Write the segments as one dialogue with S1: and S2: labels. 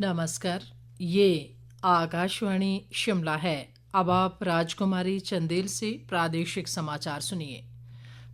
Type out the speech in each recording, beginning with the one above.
S1: नमस्कार। ये आकाशवाणी शिमला है। अब आप राजकुमारी चंदेल से प्रादेशिक समाचार सुनिए।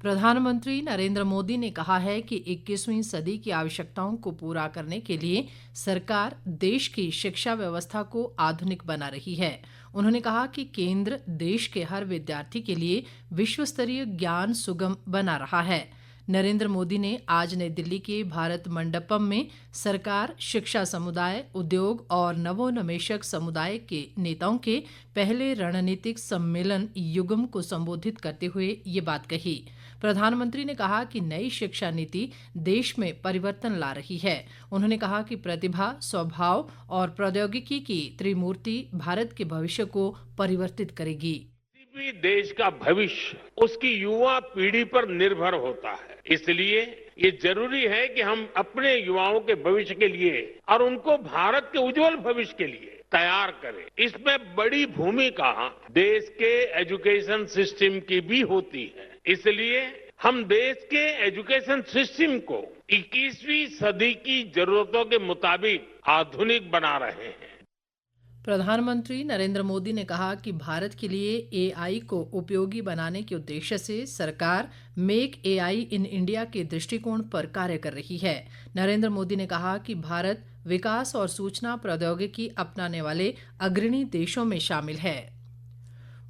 S1: प्रधानमंत्री नरेंद्र मोदी ने कहा है कि 21वीं सदी की आवश्यकताओं को पूरा करने के लिए सरकार देश की शिक्षा व्यवस्था को आधुनिक बना रही है। उन्होंने कहा कि केंद्र देश के हर विद्यार्थी के लिए विश्व स्तरीय ज्ञान सुगम बना रहा है। नरेंद्र मोदी ने आज नई दिल्ली के भारत मंडपम में सरकार, शिक्षा समुदाय, उद्योग और नवोन्मेषक समुदाय के नेताओं के पहले रणनीतिक सम्मेलन युगम को संबोधित करते हुए ये बात कही। प्रधानमंत्री ने कहा कि नई शिक्षा नीति देश में परिवर्तन ला रही है। उन्होंने कहा कि प्रतिभा, स्वभाव और प्रौद्योगिकी की त्रिमूर्ति भारत के भविष्य को परिवर्तित करेगी।
S2: किसी भी देश का भविष्य उसकी युवा पीढ़ी पर निर्भर होता है। इसलिए ये जरूरी है कि हम अपने युवाओं के भविष्य के लिए और उनको भारत के उज्जवल भविष्य के लिए तैयार करें। इसमें बड़ी भूमिका देश के एजुकेशन सिस्टम की भी होती है। इसलिए हम देश के एजुकेशन सिस्टम को 21वीं सदी की जरूरतों के मुताबिक आधुनिक बना रहे हैं।
S1: प्रधानमंत्री नरेंद्र मोदी ने कहा कि भारत के लिए एआई को उपयोगी बनाने के उद्देश्य से सरकार मेक एआई इन इंडिया के दृष्टिकोण पर कार्य कर रही है। नरेंद्र मोदी ने कहा कि भारत विकास और सूचना प्रौद्योगिकी अपनाने वाले अग्रणी देशों में शामिल है।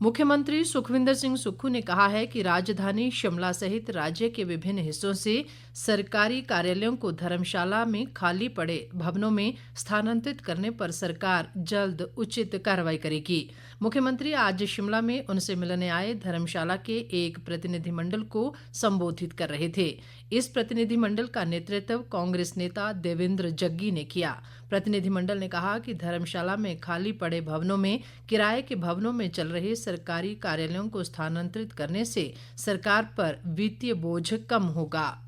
S1: मुख्यमंत्री सुखविंदर सिंह सुक्खू ने कहा है कि राजधानी शिमला सहित राज्य के विभिन्न हिस्सों से सरकारी कार्यालयों को धर्मशाला में खाली पड़े भवनों में स्थानांतरित करने पर सरकार जल्द उचित कार्रवाई करेगी। मुख्यमंत्री आज शिमला में उनसे मिलने आए धर्मशाला के एक प्रतिनिधिमंडल को संबोधित कर रहे थे। इस प्रतिनिधिमंडल का नेतृत्व कांग्रेस नेता देवेंद्र जग्गी ने किया। प्रतिनिधिमंडल ने कहा कि धर्मशाला में खाली पड़े भवनों में किराए के भवनों में चल रहे सरकारी कार्यालयों को स्थानांतरित करने से सरकार पर वित्तीय बोझ कम होगा।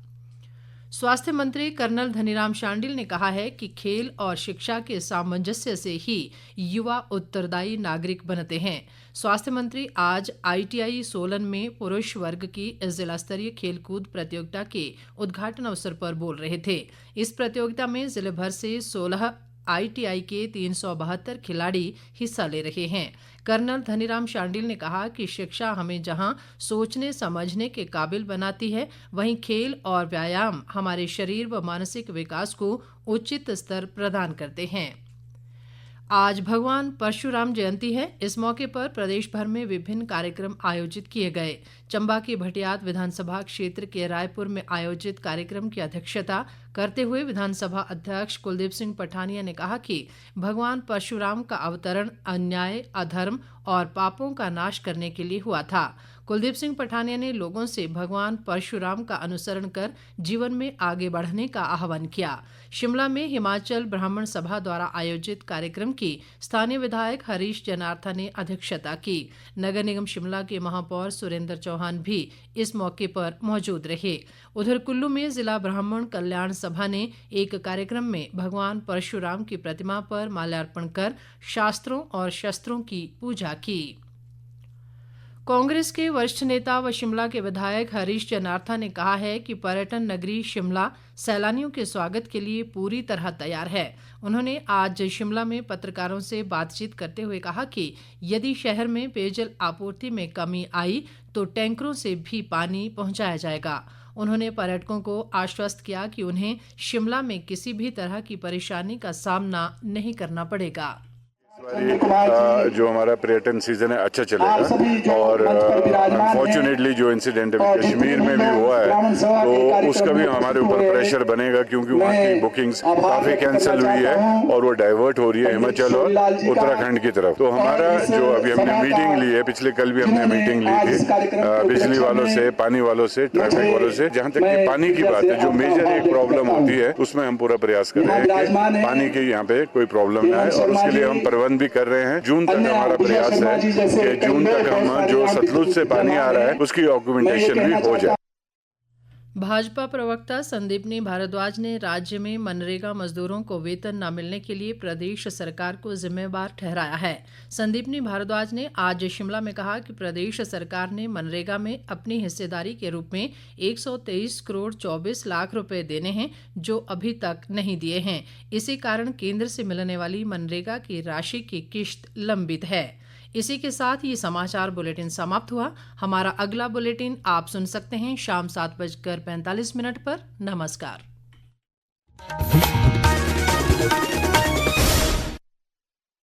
S1: स्वास्थ्य मंत्री कर्नल धनीराम शांडिल ने कहा है कि खेल और शिक्षा के सामंजस्य से ही युवा उत्तरदायी नागरिक बनते हैं। स्वास्थ्य मंत्री आज आईटीआई सोलन में पुरुष वर्ग की जिला स्तरीय खेलकूद प्रतियोगिता के उद्घाटन अवसर पर बोल रहे थे। इस प्रतियोगिता में जिले भर से 16 आईटीआई के 372 खिलाड़ी हिस्सा ले रहे हैं। कर्नल धनीराम शांडिल ने कहा कि शिक्षा हमें जहां सोचने समझने के काबिल बनाती है, वहीं खेल और व्यायाम हमारे शरीर व मानसिक विकास को उचित स्तर प्रदान करते हैं। आज भगवान परशुराम जयंती है। इस मौके पर प्रदेश भर में विभिन्न कार्यक्रम आयोजित किए गए। चंबा के भटियात विधानसभा क्षेत्र के रायपुर में आयोजित कार्यक्रम की अध्यक्षता करते हुए विधानसभा अध्यक्ष कुलदीप सिंह पठानिया ने कहा कि भगवान परशुराम का अवतरण अन्याय, अधर्म और पापों का नाश करने के लिए हुआ था। कुलदीप सिंह पठानिया ने लोगों से भगवान परशुराम का अनुसरण कर जीवन में आगे बढ़ने का आह्वान किया। शिमला में हिमाचल ब्राह्मण सभा द्वारा आयोजित कार्यक्रम की स्थानीय विधायक हरीश जनार्था ने अध्यक्षता की। नगर निगम शिमला के महापौर सुरेंद्र चौहान भी इस मौके पर मौजूद रहे। उधर कुल्लू में जिला ब्राह्मण कल्याण सभा ने एक कार्यक्रम में भगवान परशुराम की प्रतिमा पर माल्यार्पण कर शास्त्रों और शस्त्रों की पूजा की। कांग्रेस के वरिष्ठ नेता व शिमला के विधायक हरीश जनार्था ने कहा है कि पर्यटन नगरी शिमला सैलानियों के स्वागत के लिए पूरी तरह तैयार है। उन्होंने आज शिमला में पत्रकारों से बातचीत करते हुए कहा कि यदि शहर में पेयजल आपूर्ति में कमी आई तो टैंकरों से भी पानी पहुंचाया जाएगा। उन्होंने पर्यटकों को आश्वस्त किया कि उन्हें शिमला में किसी भी तरह की परेशानी का सामना नहीं करना पड़ेगा।
S3: जो हमारा पर्यटन सीजन है अच्छा चलेगा और अनफॉर्चुनेटली जो इंसिडेंट कश्मीर में भी हुआ है तो उसका भी हमारे ऊपर प्रेशर बनेगा, क्योंकि वहाँ की बुकिंग्स काफी कैंसिल हुई है और वो डाइवर्ट हो रही है हिमाचल और उत्तराखंड की तरफ। तो हमारा जो अभी हमने मीटिंग ली है, पिछले कल भी हमने मीटिंग ली थी बिजली वालों से, पानी वालों से, ट्रैफिक वालों से। जहाँ तक कि पानी की बात है, जो मेजर एक प्रॉब्लम होती है उसमें हम पूरा प्रयास कर रहे हैं कि पानी की यहाँ पे कोई प्रॉब्लम ना आए और उसके लिए हम प्रबंध भी कर रहे हैं। जून तक हमारा प्रयास है कि जून तक हम जो सतलुज से पानी आ रहा है उसकी डॉक्यूमेंटेशन भी हो जाए।
S1: भाजपा प्रवक्ता संदीपनी भारद्वाज ने राज्य में मनरेगा मजदूरों को वेतन न मिलने के लिए प्रदेश सरकार को जिम्मेवार ठहराया है। संदीपनी भारद्वाज ने आज शिमला में कहा कि प्रदेश सरकार ने मनरेगा में अपनी हिस्सेदारी के रूप में 123 करोड़ 24 लाख रुपए देने हैं, जो अभी तक नहीं दिए हैं। इसी कारण केंद्र से मिलने वाली मनरेगा की राशि की किश्त लंबित है। इसी के साथ ये समाचार बुलेटिन समाप्त हुआ। हमारा अगला बुलेटिन आप सुन सकते हैं शाम 7:45 पर। नमस्कार।